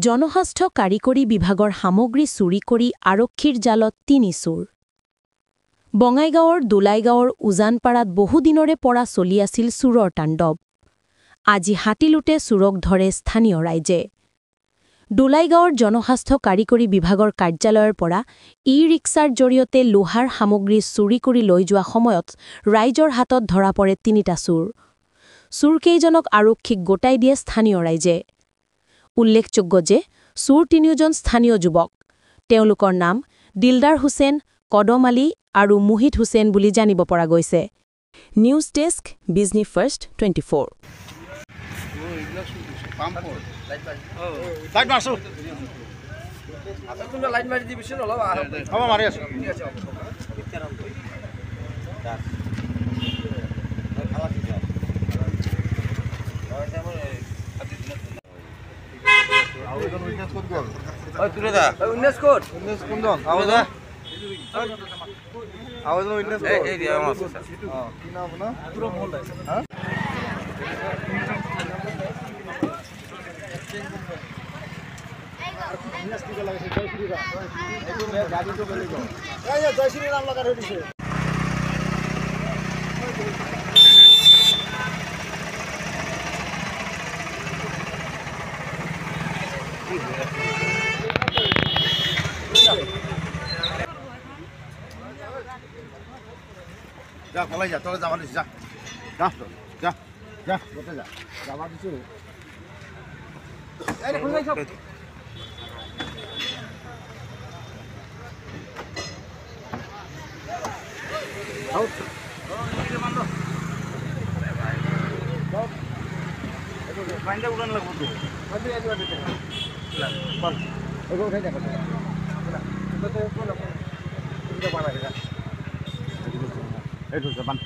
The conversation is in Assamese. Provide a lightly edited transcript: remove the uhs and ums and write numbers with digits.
জনস্বাস্থ্য কাৰিকৰী বিভাগৰ সামগ্ৰী চুৰি কৰি আৰক্ষীৰ জালত ৩ চোৰ। বঙাইগাঁৱৰ দোলাইগাঁৱৰ উজানপাৰাত বহুদিনৰে পৰা চলি আছিল চোৰৰ তাণ্ডৱ। আজি হাতীলুটে চোৰক ধৰে স্থানীয় ৰাইজে। দোলাইগাঁৱৰ জনস্বাস্থ্য কাৰিকৰী বিভাগৰ কাৰ্যালয়ৰ পৰা ই-ৰিক্সাৰ জৰিয়তে লোহাৰ সামগ্ৰী চুৰি কৰি লৈ যোৱা সময়ত ৰাইজৰ হাতত ধৰা পৰে ৩টা চোৰ। চোৰকেইজনক আৰক্ষীক গোটাই দিয়ে স্থানীয় ৰাইজে। উল্লেখযোগ্য যে চোৰ ৩জন স্থানীয় যুৱক। তেওঁলোকৰ নাম দিলদাৰ হুছেইন, কদম আলী আৰু মুহিত হুছেইন বুলি জানিব পৰা গৈছে। News desk, Bijni first 24। আবেদন উইটনেস কোড গল ওই তুলে দা উইটনেস কোড কোন দন আবেদন উইটনেস কোড এই দিয়া আমার হ্যাঁ কি নাম আপনার পুরো মহল হ্যাঁ উইটনেস কি লাগাছে জয়শ্রী রা এই গাড়ি তো বলে গো এই জয়শ্রী নাম লাগা রইছে যা পলাই যা তোরা যাবা দিস যা যা যা যা বসে যা যাবা দিস এই রে খুলে যাও আউট এই বন্ধ সব এই ফাইন্ডা উড়ান লাগবো তো আদি আদি আদি বল ওগো উঠে যা কথা এটা তো কোন এটা বানা গেছে এটা তো বান